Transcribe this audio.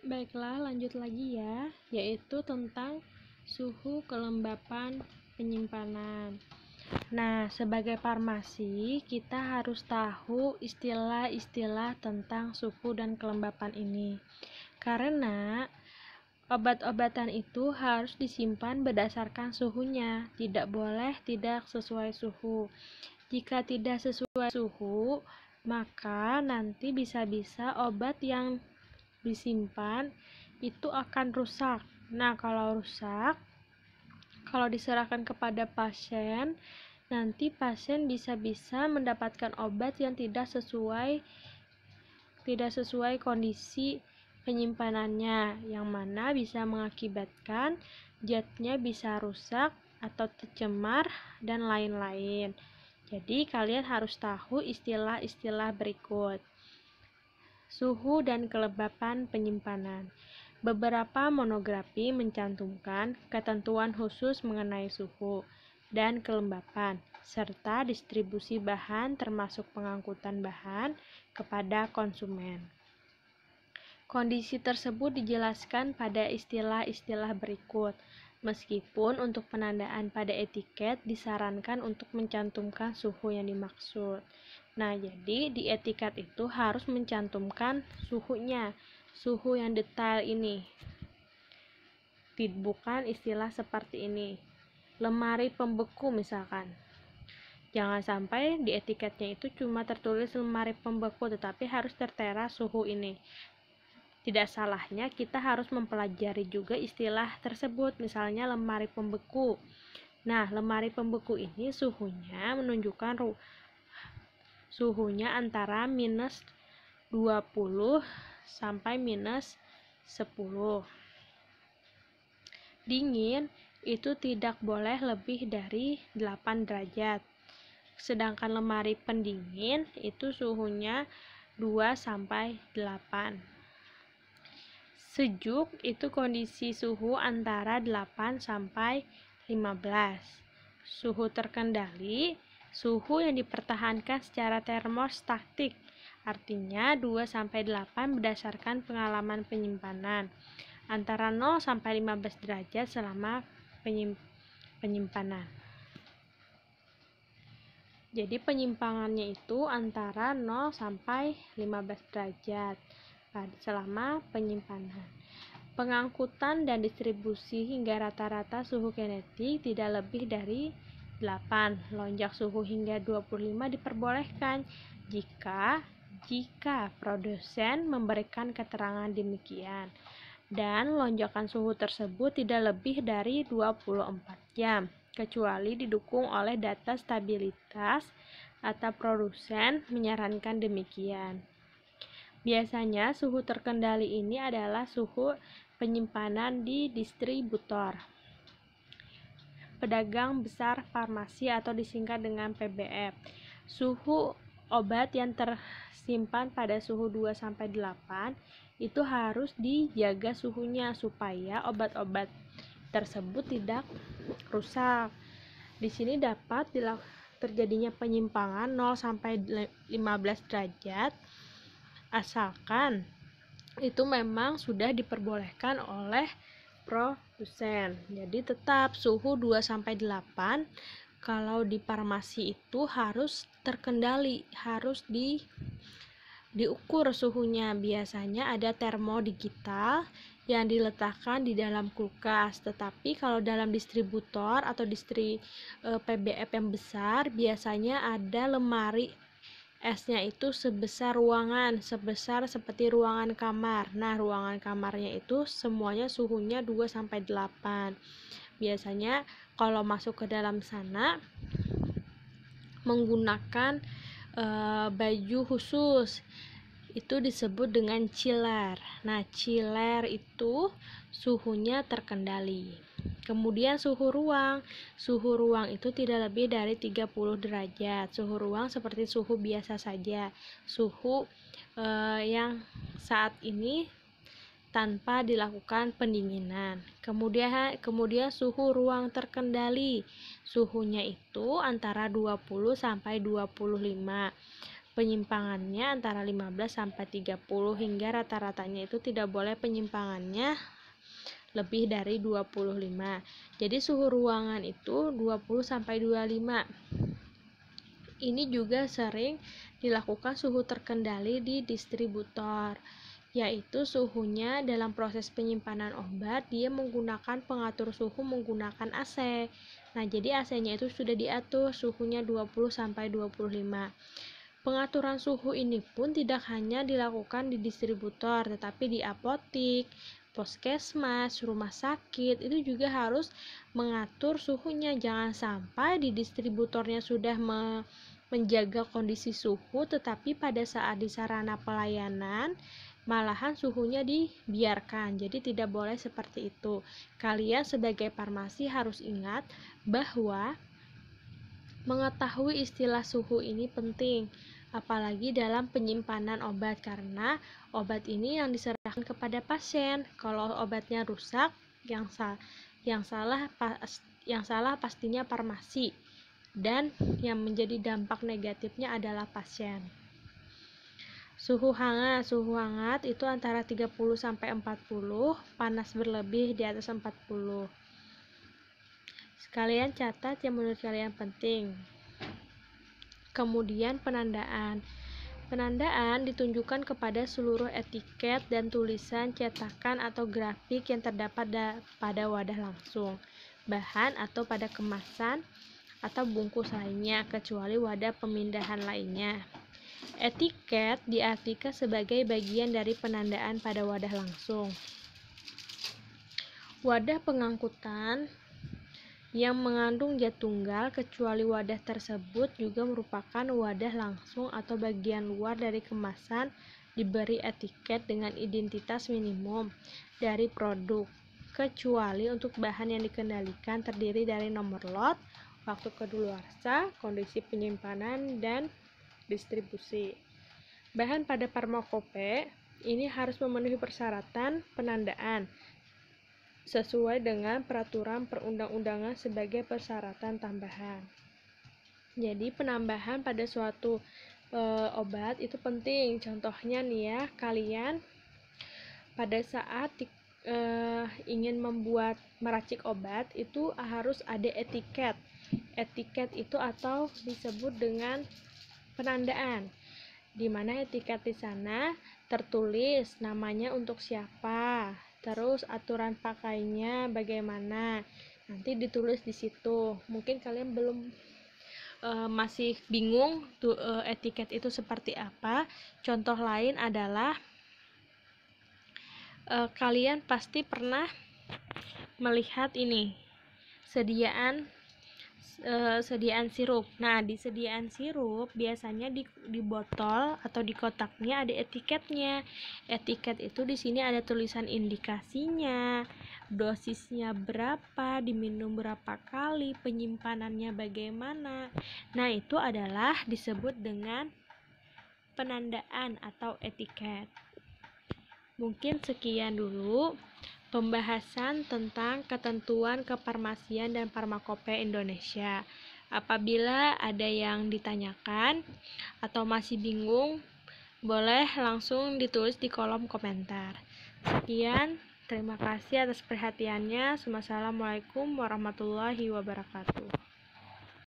Baiklah, lanjut lagi ya, yaitu tentang suhu kelembapan penyimpanan. Nah, sebagai farmasi, kita harus tahu istilah-istilah tentang suhu dan kelembapan ini. Karena obat-obatan itu harus disimpan berdasarkan suhunya, tidak boleh tidak sesuai suhu. Jika tidak sesuai suhu, maka nanti bisa-bisa obat yang disimpan itu akan rusak. Nah, kalau rusak, kalau diserahkan kepada pasien, nanti pasien bisa-bisa mendapatkan obat yang tidak sesuai kondisi penyimpanannya, yang mana bisa mengakibatkan zatnya bisa rusak atau tercemar dan lain-lain. Jadi kalian harus tahu istilah-istilah berikut. Suhu dan kelembapan penyimpanan. Beberapa monografi mencantumkan ketentuan khusus mengenai suhu dan kelembapan, serta distribusi bahan termasuk pengangkutan bahan kepada konsumen. Kondisi tersebut dijelaskan pada istilah-istilah berikut, meskipun untuk penandaan pada etiket disarankan untuk mencantumkan suhu yang dimaksud. Nah, jadi di etiket itu harus mencantumkan suhunya, suhu yang detail ini. Bukan istilah seperti ini. Lemari pembeku misalkan. Jangan sampai di etiketnya itu cuma tertulis lemari pembeku, tetapi harus tertera suhu ini. Tidak salahnya kita harus mempelajari juga istilah tersebut, misalnya lemari pembeku. Nah, lemari pembeku ini suhunya menunjukkan suhunya antara minus 20 sampai minus 10. Dingin itu tidak boleh lebih dari 8 derajat. Sedangkan lemari pendingin itu suhunya 2 sampai 8. Sejuk itu kondisi suhu antara 8 sampai 15. Suhu terkendali, suhu yang dipertahankan secara termostatik, artinya 2 sampai 8 berdasarkan pengalaman penyimpanan. Antara 0 sampai 15 derajat selama penyimpanan. Jadi penyimpangannya itu antara 0 sampai 15 derajat selama penyimpanan. Pengangkutan dan distribusi hingga rata-rata suhu kinetik tidak lebih dari 8. Lonjak suhu hingga 25 diperbolehkan jika produsen memberikan keterangan demikian. Dan lonjakan suhu tersebut tidak lebih dari 24 jam, kecuali didukung oleh data stabilitas atau produsen menyarankan demikian. Biasanya suhu terkendali ini adalah suhu penyimpanan di distributor, pedagang besar farmasi atau disingkat dengan PBF. Suhu obat yang tersimpan pada suhu 2-8 itu harus dijaga suhunya supaya obat-obat tersebut tidak rusak. Di sini dapat terjadinya penyimpangan 0-15 derajat asalkan itu memang sudah diperbolehkan oleh produsen. Jadi tetap suhu 2-8 kalau di farmasi itu harus terkendali, harus diukur suhunya. Biasanya ada termodigital yang diletakkan di dalam kulkas, tetapi kalau dalam distributor atau PBF yang besar biasanya ada lemari esnya itu sebesar ruangan, sebesar seperti ruangan kamar. Nah, ruangan kamarnya itu semuanya suhunya 2-8. Biasanya kalau masuk ke dalam sana menggunakan baju khusus, itu disebut dengan chiller. Nah, chiller itu suhunya terkendali. Kemudian suhu ruang itu tidak lebih dari 30 derajat. Suhu ruang seperti suhu biasa saja, suhu yang saat ini tanpa dilakukan pendinginan. Kemudian suhu ruang terkendali, suhunya itu antara 20 sampai 25. Penyimpangannya antara 15 sampai 30 hingga rata-ratanya itu tidak boleh penyimpangannya lebih dari 25. Jadi suhu ruangan itu 20 sampai 25. Ini juga sering dilakukan suhu terkendali di distributor, yaitu suhunya dalam proses penyimpanan obat dia menggunakan pengatur suhu menggunakan AC. Nah, jadi AC-nya itu sudah diatur suhunya 20 sampai 25. Pengaturan suhu ini pun tidak hanya dilakukan di distributor, tetapi di apotik, puskesmas, rumah sakit itu juga harus mengatur suhunya. Jangan sampai di distributornya sudah menjaga kondisi suhu, tetapi pada saat di sarana pelayanan malahan suhunya dibiarkan. Jadi tidak boleh seperti itu. Kalian sebagai farmasi harus ingat bahwa mengetahui istilah suhu ini penting, apalagi dalam penyimpanan obat, karena obat ini yang diserahkan kepada pasien. Kalau obatnya rusak, yang salah pastinya farmasi, dan yang menjadi dampak negatifnya adalah pasien. Suhu hangat itu antara 30 sampai 40, panas berlebih di atas 40. Sekalian catat yang menurut kalian penting. Kemudian penandaan. Penandaan ditunjukkan kepada seluruh etiket dan tulisan cetakan atau grafik yang terdapat pada wadah langsung, bahan atau pada kemasan atau bungkus lainnya, kecuali wadah pemindahan lainnya. Etiket diartikan sebagai bagian dari penandaan pada wadah langsung. Wadah pengangkutan yang mengandung zat tunggal, kecuali wadah tersebut juga merupakan wadah langsung atau bagian luar dari kemasan, diberi etiket dengan identitas minimum dari produk, kecuali untuk bahan yang dikendalikan terdiri dari nomor lot, waktu kadaluarsa, kondisi penyimpanan, dan distribusi. Bahan pada farmakope ini harus memenuhi persyaratan penandaan sesuai dengan peraturan perundang-undangan sebagai persyaratan tambahan. Jadi penambahan pada suatu obat itu penting. Contohnya nih ya, kalian pada saat ingin meracik obat itu harus ada etiket. Etiket itu atau disebut dengan penandaan, di mana etiket di sana tertulis namanya untuk siapa, terus aturan pakainya bagaimana, nanti ditulis di situ. Mungkin kalian belum masih bingung etiket itu seperti apa. Contoh lain adalah kalian pasti pernah melihat ini sediaan sirup. Nah, di sediaan sirup biasanya di botol atau di kotaknya ada etiketnya. Etiket itu di sini ada tulisan indikasinya, dosisnya berapa, diminum berapa kali, penyimpanannya bagaimana. Nah, itu adalah disebut dengan penandaan atau etiket. Mungkin sekian dulu pembahasan tentang ketentuan kefarmasian dan farmakope Indonesia. Apabila ada yang ditanyakan atau masih bingung, boleh langsung ditulis di kolom komentar. Sekian, terima kasih atas perhatiannya. Wassalamualaikum warahmatullahi wabarakatuh.